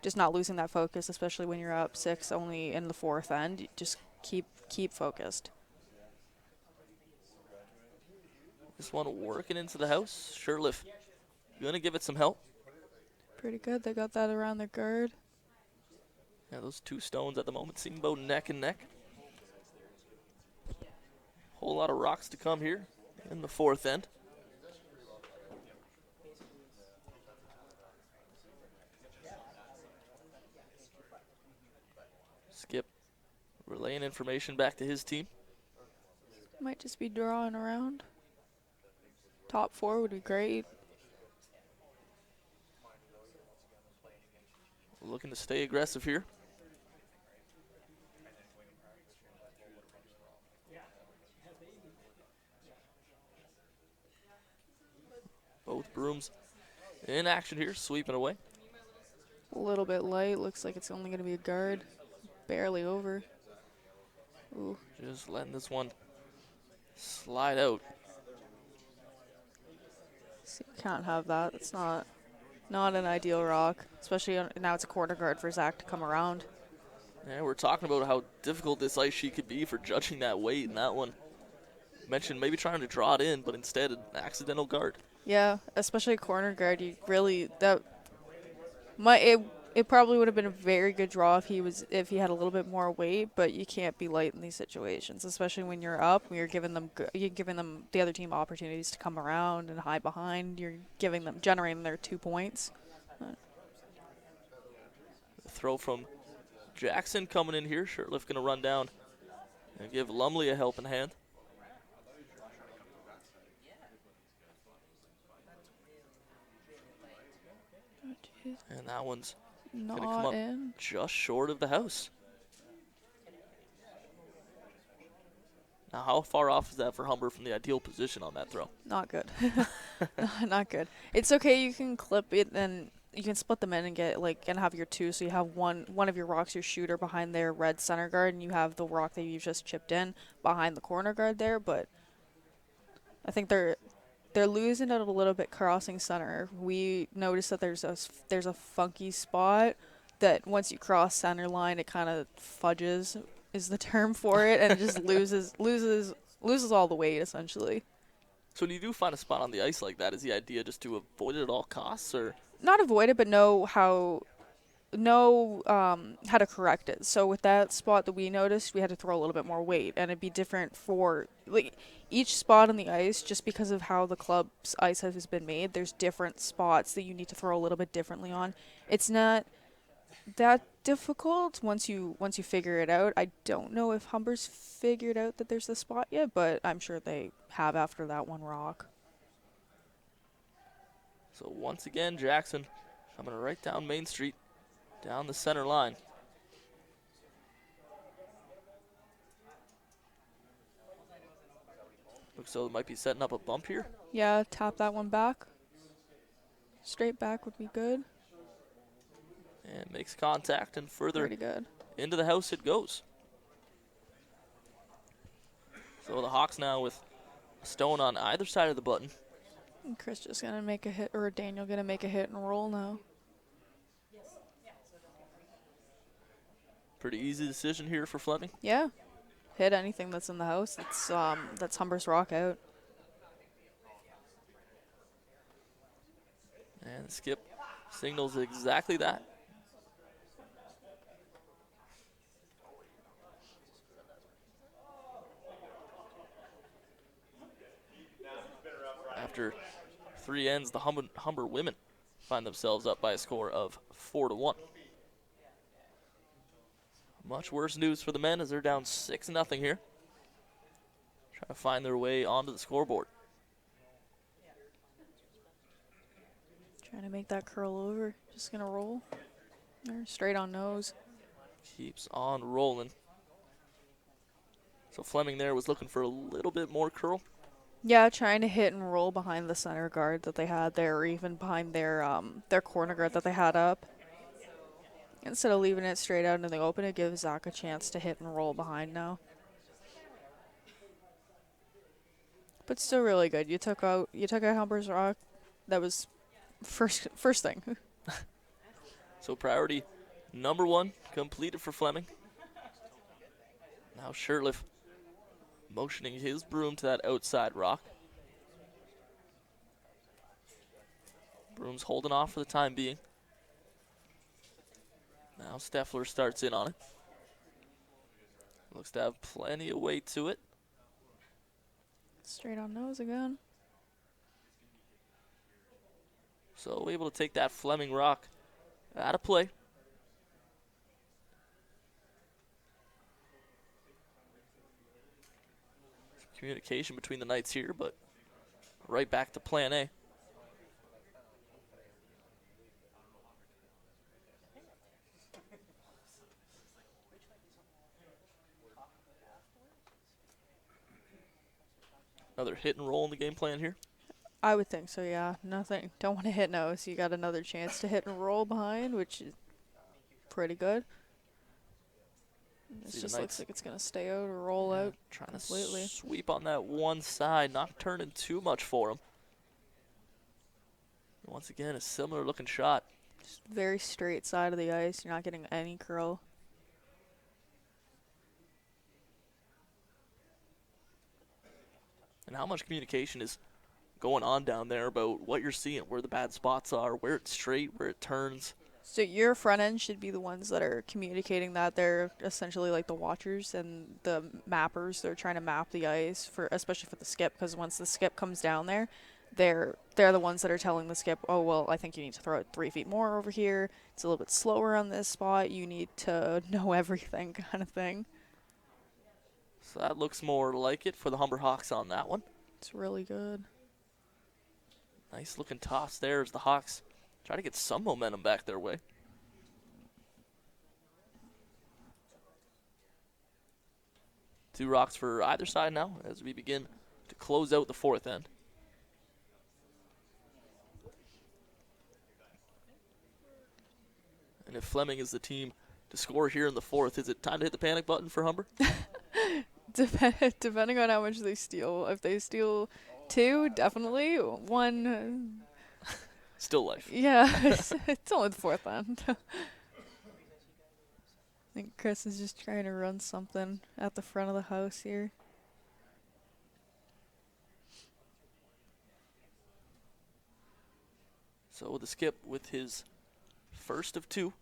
just not losing that focus, especially when you're up 6 only in the 4th end. You just keep focused. this one working into the house. Shirtliff going to give it some help. Pretty good. They got that around their guard. Yeah, those 2 stones at the moment seem about neck and neck. Whole lot of rocks to come here in the 4th end. Skip relaying information back to his team. Might just be drawing around. Top 4 would be great. Looking to stay aggressive here. Both brooms in action here, sweeping away. A little bit light. Looks like it's only going to be a guard. Barely over. Ooh. Just letting this one slide out. See, can't have that. It's not an ideal rock, especially now it's a corner guard for Zach to come around. Yeah, we're talking about how difficult this ice sheet could be for judging that weight, and that one mentioned maybe trying to draw it in, but instead an accidental guard. Yeah, especially a corner guard. You really it probably would have been a very good draw if he had a little bit more weight, but you can't be light in these situations, especially when you're up. You're giving them the other team opportunities to come around and hide behind. You're generating their 2 points. Throw from Jackson coming in here. Shirtliff going to run down and give Lumley a helping hand. And that one's going to come up in. just short of the house. Now, how far off is that for Humber from the ideal position on that throw? Not good. Not good. It's okay. You can clip it and you can split them in and get and have your 2. So you have one of your rocks, your shooter behind their red center guard, and you have the rock that you just chipped in behind the corner guard there. But I think they're losing it a little bit crossing center. We noticed that there's a funky spot that once you cross center line, it kind of fudges is the term for it, and it just loses all the weight essentially. So when you do find a spot on the ice like that, is the idea just to avoid it at all costs, or not avoid it, but know how to correct it. So with that spot that we noticed, we had to throw a little bit more weight, and it'd be different for each spot on the ice. Just because of how the club's ice has been made, there's different spots that you need to throw a little bit differently on. It's not that difficult once you figure it out. I don't know if Humber's figured out that there's a spot yet, but I'm sure they have after that one rock. So once again, Jackson coming right down Main Street, down the center line. Looks though it might be setting up a bump here. Yeah, tap that one back. Straight back would be good. And makes contact, and further Pretty good. into the house it goes. So the Hawks now with a stone on either side of the button. And Chris just gonna make a hit, or Daniel gonna make a hit and roll now. Pretty easy decision here for Fleming. Yeah. Hit anything that's in the house. That's Humber's rock out. And Skip signals exactly that. After 3 ends, the Humber women find themselves up by a score of 4-1. Much worse news for the men as they're down 6-0 here. Trying to find their way onto the scoreboard. Trying to make that curl over. Just gonna roll. Or straight on nose. Keeps on rolling. So Fleming there was looking for a little bit more curl. Yeah, trying to hit and roll behind the center guard that they had there, or even behind their corner guard that they had up. Instead of leaving it straight out into the open, it gives Zach a chance to hit and roll behind now. But still really good. You took out Humber's rock. That was first thing. So priority number 1 completed for Fleming. Now Shirtliff motioning his broom to that outside rock. Broom's holding off for the time being. Now Steffler starts in on it. Looks to have plenty of weight to it. Straight on nose again. So able to take that Fleming rock out of play. Communication between the Knights here, but right back to plan A. Another hit and roll in the game plan here. I would think so, yeah. Nothing. Don't want to hit nose. You got another chance to hit and roll behind, which is pretty good. It just looks like it's going to stay out or roll out Trying completely. to sweep on that one side, not turning too much for him. Once again, a similar looking shot. Just very straight side of the ice. You're not getting any curl. And how much communication is going on down there about what you're seeing, where the bad spots are, where it's straight, where it turns. So your front end should be the ones that are communicating that. They're essentially like the watchers and the mappers. They're trying to map the ice, for especially for the skip, because once the skip comes down there, they're the ones that are telling the skip, oh, well, I think you need to throw it 3 feet more over here. It's a little bit slower on this spot. You need to know everything, kind of thing. So that looks more like it for the Humber Hawks on that one. It's really good. Nice looking toss there as the Hawks try to get some momentum back their way. Two rocks for either side now as we begin to close out the 4th end. And if Fleming is the team to score here in the 4th, is it time to hit the panic button for Humber? Depending on how much they steal. If they steal 2, definitely. 1, Still life. yeah, it's only the 4th end. I think Chris is just trying to run something at the front of the house here. So the skip with his first of 2.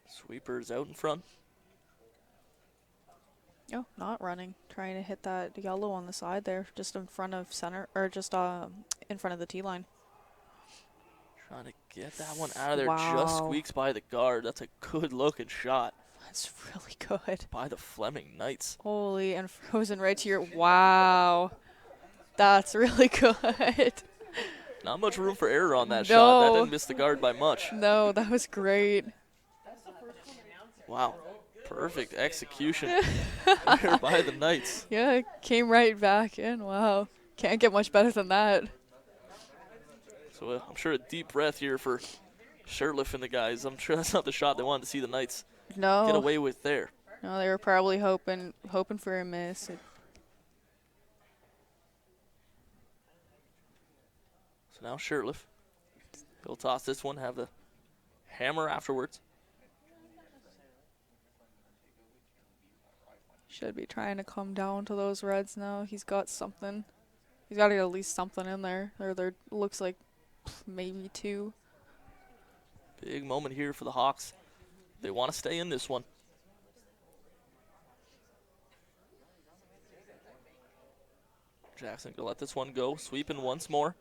Sweepers out in front. Oh, not running. Trying to hit that yellow on the side there, just in front of center, or just in front of the T line. Trying to get that one out of there. Wow. Just squeaks by the guard. That's a good looking shot. That's really good. by the Fleming Knights. Holy, and frozen right to your, wow. That's really good. Not much room for error on that shot. That No. didn't miss the guard by much. No, that was great. Wow. Perfect execution there by the Knights. Yeah, it came right back in. Wow. Can't get much better than that. So I'm sure a deep breath here for Shirtliff and the guys. I'm sure that's not the shot they wanted to see the Knights No. get away with there. No, they were probably hoping for a miss. So now Shirtliff. He'll toss this one, have the hammer afterwards. Should be trying to come down to those reds now. He's got something. He's got to get at least something in there. Or there looks like maybe 2. Big moment here for the Hawks. They want to stay in this one. Jackson gonna let this one go. Sweeping once more.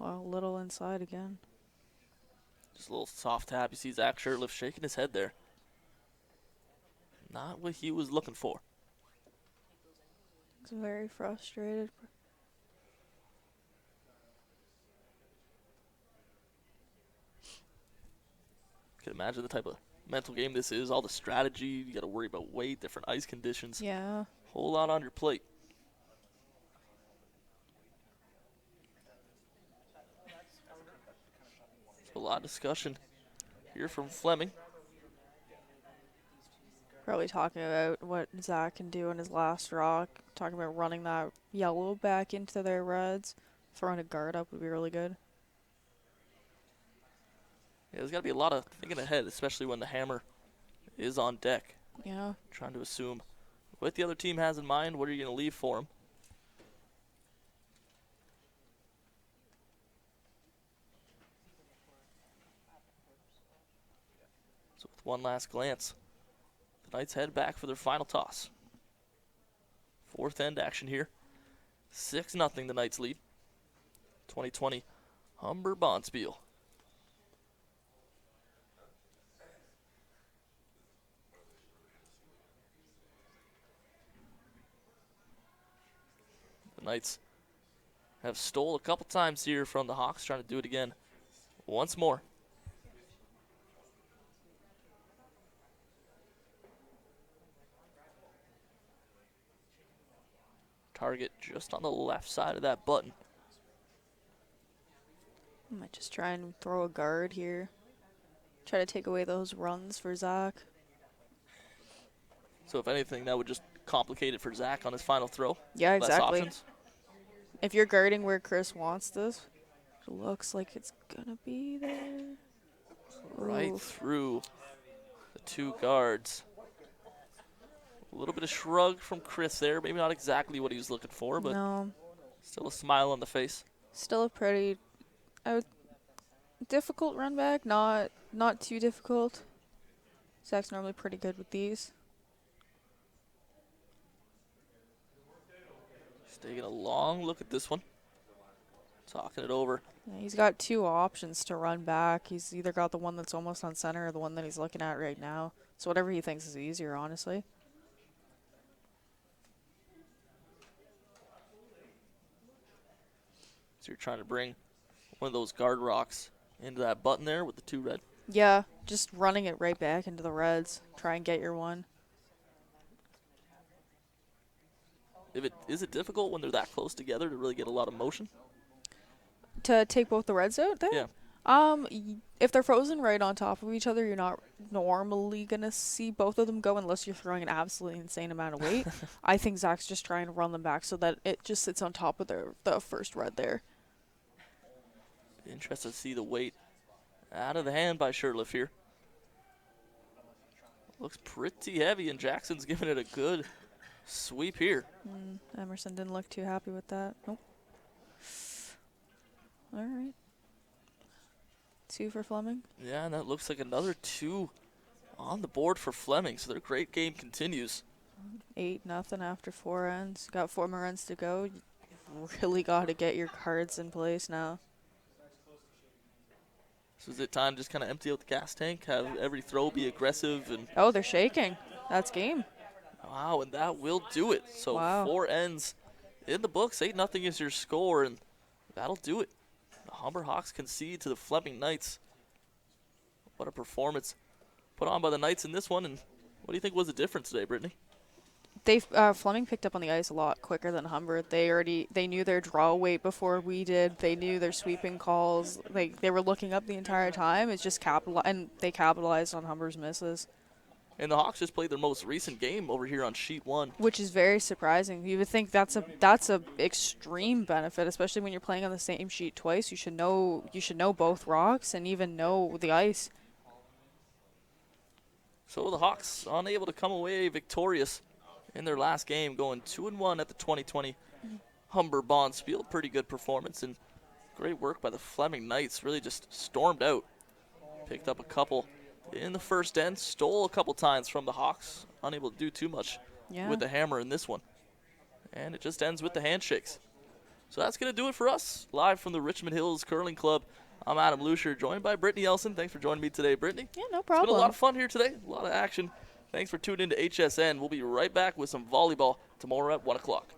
Well, a little inside again. Just a little soft tap. You see Zach Shirtliff shaking his head there. Not what he was looking for. He's very frustrated. Can imagine the type of mental game this is. All the strategy. You got to worry about weight, different ice conditions. Yeah. Whole lot on your plate. So a lot of discussion here from Fleming. Probably talking about what Zach can do in his last rock. Talking about running that yellow back into their reds. Throwing a guard up would be really good. Yeah, there's got to be a lot of thinking ahead, especially when the hammer is on deck. Yeah. Trying to assume what the other team has in mind. What are you going to leave for them? So with one last glance, the Knights head back for their final toss. Fourth end action here. 6-0 the Knights lead. 2020 Humber Bonspiel. The Knights have stole a couple times here from the Hawks, trying to do it again once more. Target just on the left side of that button. I might just try and throw a guard here. Try to take away those runs for Zach. So if anything, that would just complicate it for Zach on his final throw. Yeah, Less exactly. options. If you're guarding where Chris wants this, it looks like it's gonna be there. Right Ooh. through the 2 guards. A little bit of shrug from Chris there. Maybe not exactly what he was looking for, but No, still a smile on the face. still a pretty difficult run back. Not too difficult. Zach's normally pretty good with these. Just taking a long look at this one. Talking it over. Yeah, he's got 2 options to run back. He's either got the one that's almost on center or the one that he's looking at right now. So whatever he thinks is easier, honestly. So you're trying to bring one of those guard rocks into that button there with the 2 red. Yeah, just running it right back into the reds. Try and get your one. Is it difficult when they're that close together to really get a lot of motion? To take both the reds out there? Yeah. If they're frozen right on top of each other, you're not normally going to see both of them go unless you're throwing an absolutely insane amount of weight. I think Zach's just trying to run them back so that it just sits on top of the first red there. Interested to see the weight out of the hand by Shirtliff here. Looks pretty heavy, and Jackson's giving it a good sweep here. Emerson didn't look too happy with that. Nope. All right. 2 for Fleming. Yeah, and that looks like another 2 on the board for Fleming, so their great game continues. 8-0 after 4 ends. Got 4 more ends to go. You really got to get your cards in place now. So is it time to just kind of empty out the gas tank, have every throw be aggressive, and Oh, they're shaking. That's game. wow, and that will do it. So Wow. 4 ends in the books. 8-0 is your score, and that'll do it. The Humber Hawks concede to the Fleming Knights. What a performance put on by the Knights in this one, and what do you think was the difference today, Brittany? Fleming picked up on the ice a lot quicker than Humber. They knew their draw weight before we did. They knew their sweeping calls. They were looking up the entire time. It's just and they capitalized on Humber's misses, And the Hawks just played their most recent game over here on sheet 1. which is very surprising. You would think that's a extreme benefit, especially when you're playing on the same sheet twice. You should know both rocks and even know the ice. So the Hawks unable to come away victorious in their last game, going 2-1 at the 2020 Humber Bonspiel. Pretty good performance and great work by the Fleming Knights. Really just stormed out. Picked up a couple in the first end, stole a couple times from the Hawks. Unable to do too much with the hammer in this one. And it just ends with the handshakes. So that's going to do it for us. Live from the Richmond Hills Curling Club, I'm Adam Lucier, joined by Brittany Elson. Thanks for joining me today, Brittany. Yeah, no It's problem. been a lot of fun here today, a lot of action. Thanks for tuning in to HSN. We'll be right back with some volleyball tomorrow at 1 o'clock.